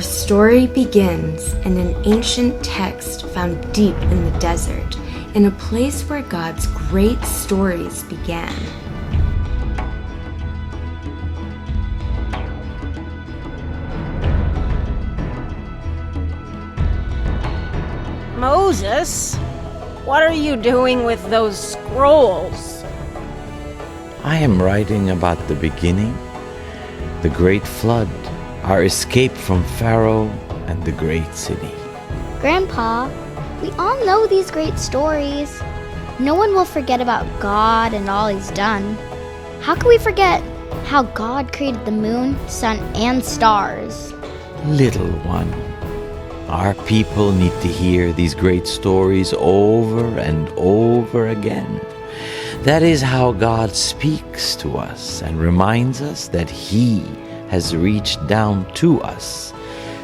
Our story begins in an ancient text found deep in the desert, in a place where God's great stories began. Moses, what are you doing with those scrolls? I am writing about the beginning, the great flood, our escape from Pharaoh, and the great city. Grandpa, we all know these great stories. No one will forget about God and all He's done. How can we forget how God created the moon, sun, and stars? Little one, our people need to hear these great stories over and over again. That is how God speaks to us and reminds us that He has reached down to us,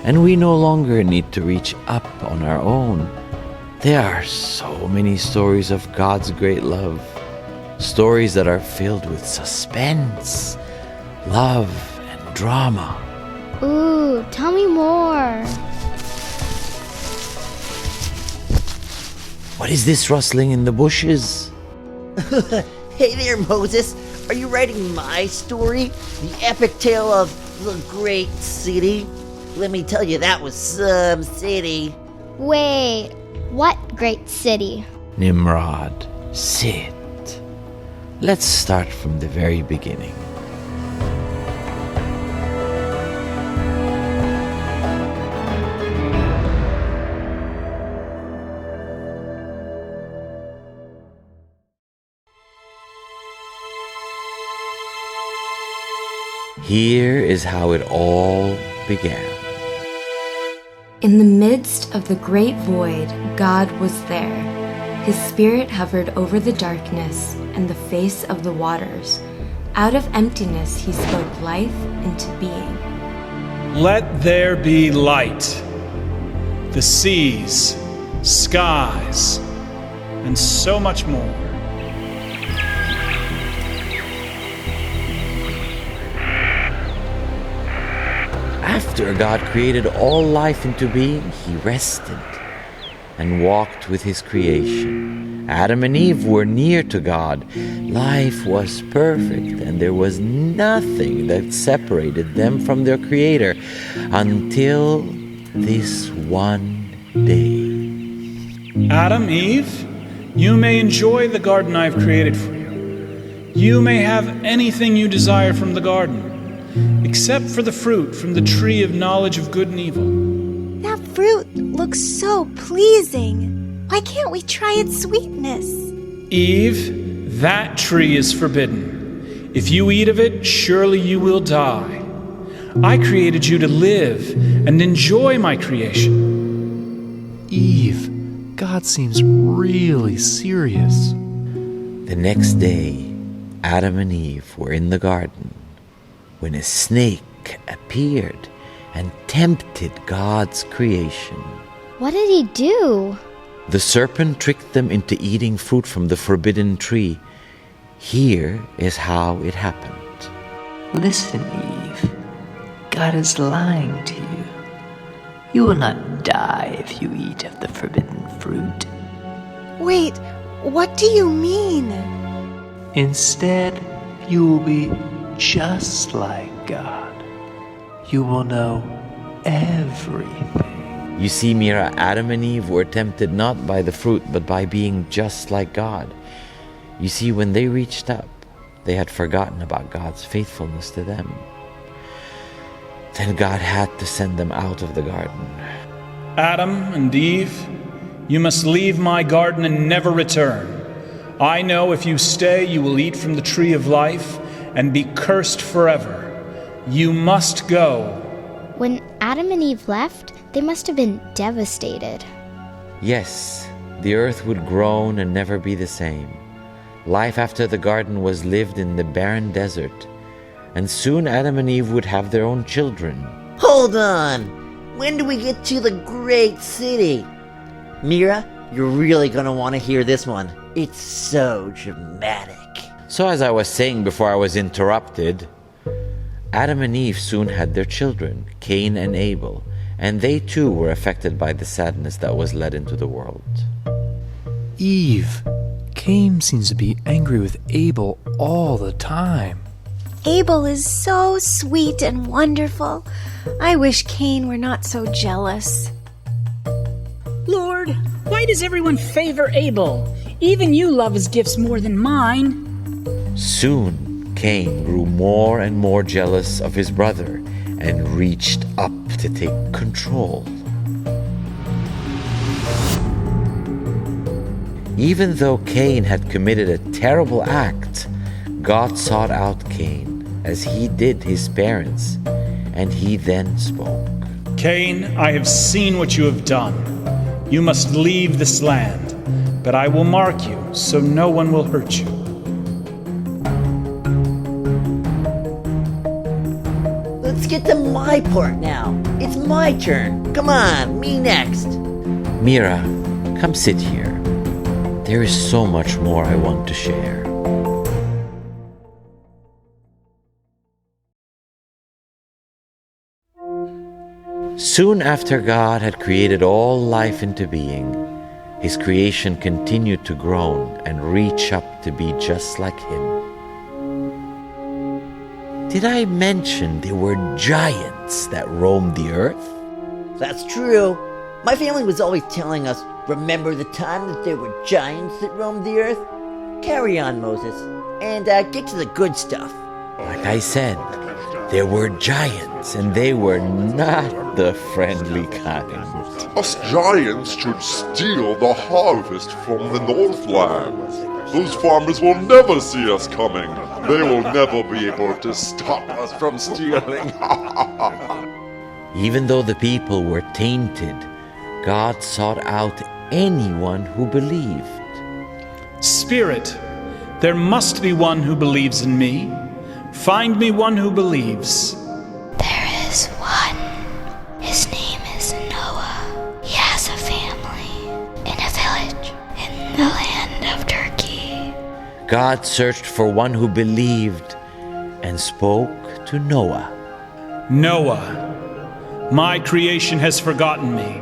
and we no longer need to reach up on our own. There are so many stories of God's great love, stories that are filled with suspense, love, and drama. Ooh, tell me more. What is this rustling in the bushes? Hey there, Moses. Are you writing my story? The epic tale of the great city? Let me tell you, that was some city. Wait, what great city? Nimrod, sit. Let's start from the very beginning. Here is how it all began. In the midst of the great void, God was there. His spirit hovered over the darkness and the face of the waters. Out of emptiness he spoke life into being. Let there be light. The seas, skies, and so much more. After God created all life into being, He rested and walked with His creation. Adam and Eve were near to God. Life was perfect, and there was nothing that separated them from their Creator until this one day. Adam, Eve, you may enjoy the garden I've created for you. You may have anything you desire from the garden, except for the fruit from the tree of knowledge of good and evil. That fruit looks so pleasing. Why can't we try its sweetness? Eve, that tree is forbidden. If you eat of it, surely you will die. I created you to live and enjoy my creation. Eve, God seems really serious. The next day, Adam and Eve were in the garden when a snake appeared and tempted God's creation. What did he do? The serpent tricked them into eating fruit from the forbidden tree. Here is how it happened. Listen, Eve. God is lying to you. You will not die if you eat of the forbidden fruit. Wait, what do you mean? Instead, you will be just like God. You will know everything. You see, Mira, Adam and Eve were tempted not by the fruit, but by being just like God. You see, when they reached up, they had forgotten about God's faithfulness to them. Then God had to send them out of the garden. Adam and Eve, you must leave my garden and never return. I know if you stay, you will eat from the tree of life and be cursed forever. You must go. When Adam and Eve left, they must have been devastated. Yes, the earth would groan and never be the same. Life after the garden was lived in the barren desert, and soon Adam and Eve would have their own children. Hold on! When do we get to the great city? Mira, you're really gonna want to hear this one. It's so dramatic. So as I was saying before I was interrupted, Adam and Eve soon had their children, Cain and Abel, and they too were affected by the sadness that was let into the world. Eve, Cain seems to be angry with Abel all the time. Abel is so sweet and wonderful. I wish Cain were not so jealous. Lord, why does everyone favor Abel? Even you love his gifts more than mine. Soon, Cain grew more and more jealous of his brother and reached up to take control. Even though Cain had committed a terrible act, God sought out Cain as he did his parents, and he then spoke. Cain, I have seen what you have done. You must leave this land, but I will mark you so no one will hurt you. Let's get to my part now. It's my turn. Come on, me next. Mira, come sit here. There is so much more I want to share. Soon after God had created all life into being, His creation continued to grow and reach up to be just like Him. Did I mention there were giants that roamed the earth? That's true. My family was always telling us, remember the time that there were giants that roamed the earth? Carry on, Moses, and get to the good stuff. Like I said, there were giants, and they were not the friendly kind. Us giants should steal the harvest from the Northland. Those farmers will never see us coming. They will never be able to stop us from stealing. Even though the people were tainted, God sought out anyone who believed. Spirit, there must be one who believes in me. Find me one who believes. There is one. His name is Noah. He has a family in a village in the land of Turkey. God searched for one who believed and spoke to Noah. Noah, my creation has forgotten me.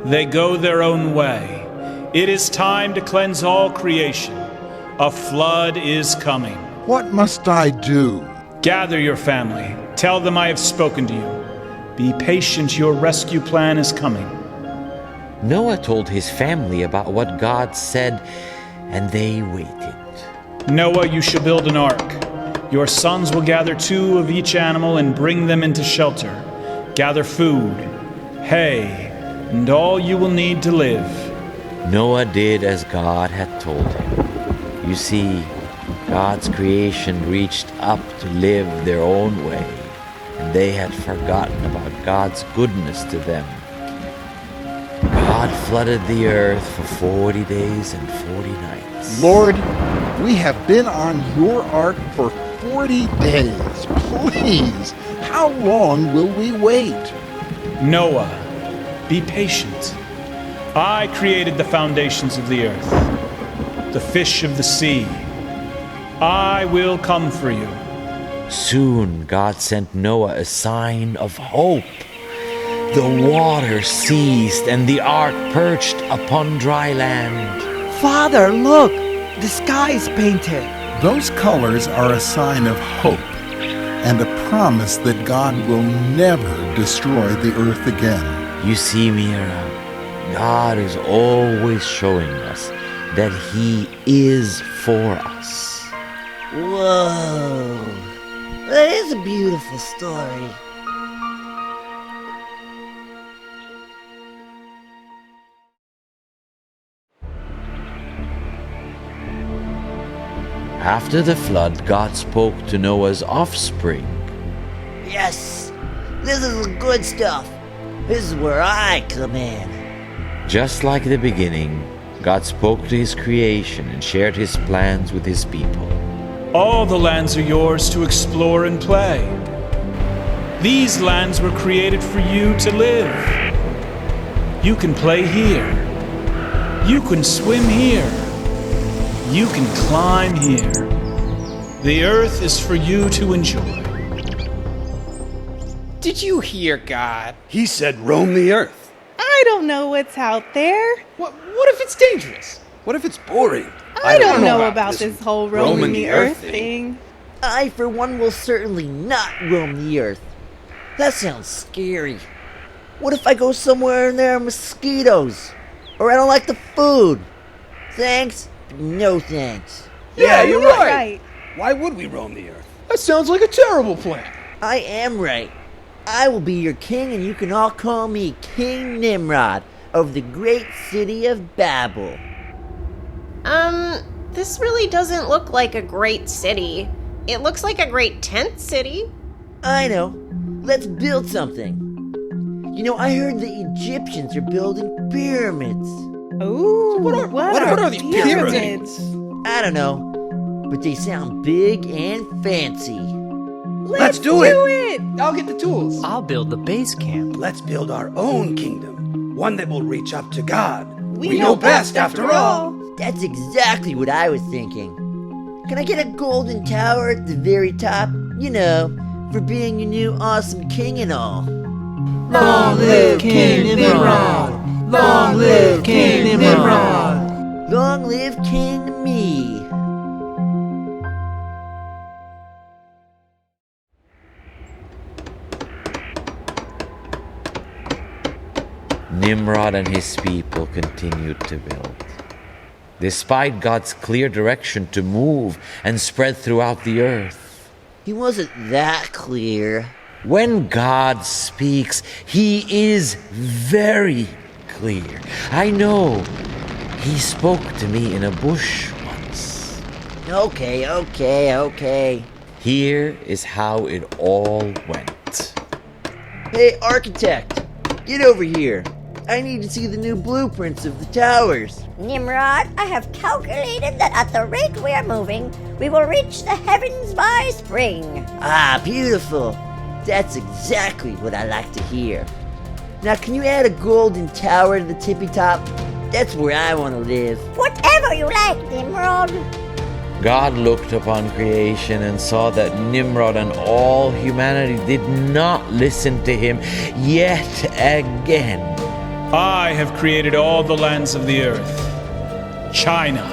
They go their own way. It is time to cleanse all creation. A flood is coming. What must I do? Gather your family. Tell them I have spoken to you. Be patient, your rescue plan is coming. Noah told his family about what God said, and they waited. Noah, you shall build an ark. Your sons will gather 2 of each animal and bring them into shelter. Gather food, hay, and all you will need to live. Noah did as God had told him. You see, God's creation reached up to live their own way, and they had forgotten about God's goodness to them. God flooded the earth for 40 days and 40 nights. Lord, we have been on your ark for 40 days. Please, how long will we wait? Noah, be patient. I created the foundations of the earth, the fish of the sea. I will come for you. Soon God sent Noah a sign of hope. The water ceased and the ark perched upon dry land. Father, look! The sky is painted. Those colors are a sign of hope and a promise that God will never destroy the earth again. You see, Mira, God is always showing us that He is for us. Whoa, that is a beautiful story. After the flood, God spoke to Noah's offspring. Yes, this is the good stuff. This is where I come in. Just like the beginning, God spoke to His creation and shared His plans with His people. All the lands are yours to explore and play. These lands were created for you to live. You can play here. You can swim here. You can climb here. The earth is for you to enjoy. Did you hear God? He said roam the earth. I don't know what's out there. What if it's dangerous? What if it's boring? I don't know about this whole roaming the earth thing. I, for one, will certainly not roam the earth. That sounds scary. What if I go somewhere and there are mosquitoes? Or I don't like the food? Thanks, but no thanks. Yeah, you're right. Why would we roam the earth? That sounds like a terrible plan. I am right. I will be your king, and you can all call me King Nimrod of the great city of Babel. This really doesn't look like a great city. It looks like a great tent city. I know. Let's build something. You know, I heard the Egyptians are building pyramids. Ooh, so what are these pyramids? I don't know, but they sound big and fancy. Let's do it! I'll get the tools. I'll build the base camp. Let's build our own kingdom, one that will reach up to God. We know best after all. That's exactly what I was thinking. Can I get a golden tower at the very top? You know, for being your new awesome king and all. Long live King Nimrod! Long live King Nimrod! Long live King me! Nimrod and his people continued to build. Despite God's clear direction to move and spread throughout the earth. He wasn't that clear. When God speaks, He is very clear. I know. He spoke to me in a bush once. Okay. Here is how it all went. Hey, architect, get over here. I need to see the new blueprints of the towers. Nimrod, I have calculated that at the rate we are moving, we will reach the heavens by spring. Ah, beautiful. That's exactly what I like to hear. Now, can you add a golden tower to the tippy top? That's where I want to live. Whatever you like, Nimrod. God looked upon creation and saw that Nimrod and all humanity did not listen to him yet again. I have created all the lands of the earth. China,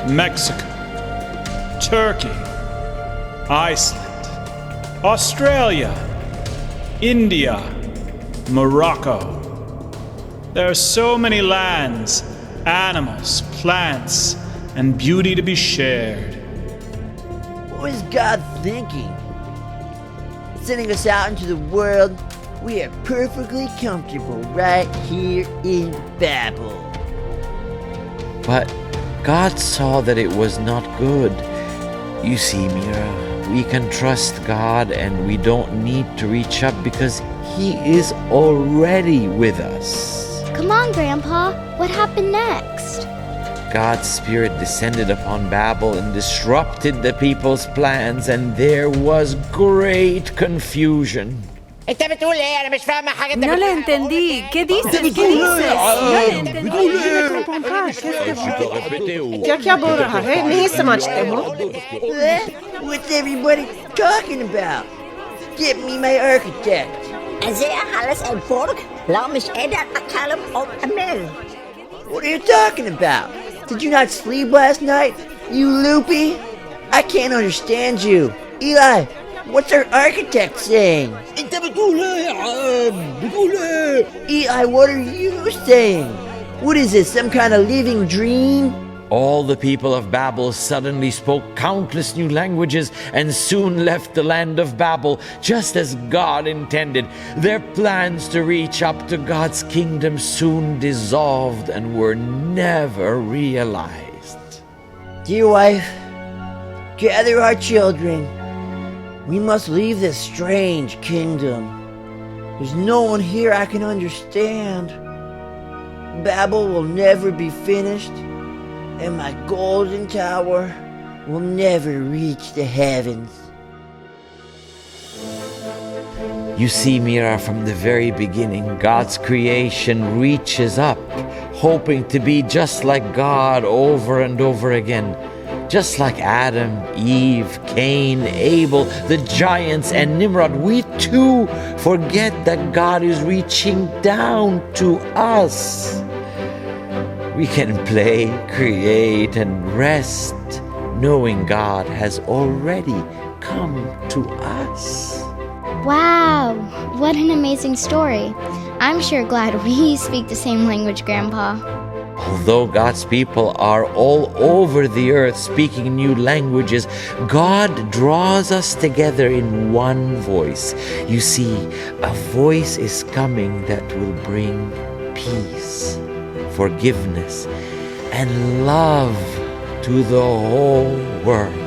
Mexico, Turkey, Iceland, Australia, India, Morocco. There are so many lands, animals, plants, and beauty to be shared. What was God thinking? Sending us out into the world, we are perfectly comfortable right here in Babel. But God saw that it was not good. You see, Mira, we can trust God and we don't need to reach up because He is already with us. Come on, Grandpa. What happened next? God's Spirit descended upon Babel and disrupted the people's plans, and there was great confusion. No le entendí. ¿Qué dices? ¿Qué dices? No le entendí. What's everybody talking about? Get me my architect. What are you talking about? Did you not sleep last night, you loopy? I can't understand you. Eli, what's our architect saying? Eli, what are you saying? What is this, some kind of living dream? All the people of Babel suddenly spoke countless new languages and soon left the land of Babel, just as God intended. Their plans to reach up to God's kingdom soon dissolved and were never realized. Dear wife, gather our children. We must leave this strange kingdom. There's no one here I can understand. Babel will never be finished, and my golden tower will never reach the heavens. You see, Mira, from the very beginning, God's creation reaches up, hoping to be just like God over and over again. Just like Adam, Eve, Cain, Abel, the giants, and Nimrod, we too forget that God is reaching down to us. We can play, create, and rest, knowing God has already come to us. Wow, what an amazing story. I'm sure glad we speak the same language, Grandpa. Although God's people are all over the earth speaking new languages, God draws us together in one voice. You see, a voice is coming that will bring peace, forgiveness, and love to the whole world.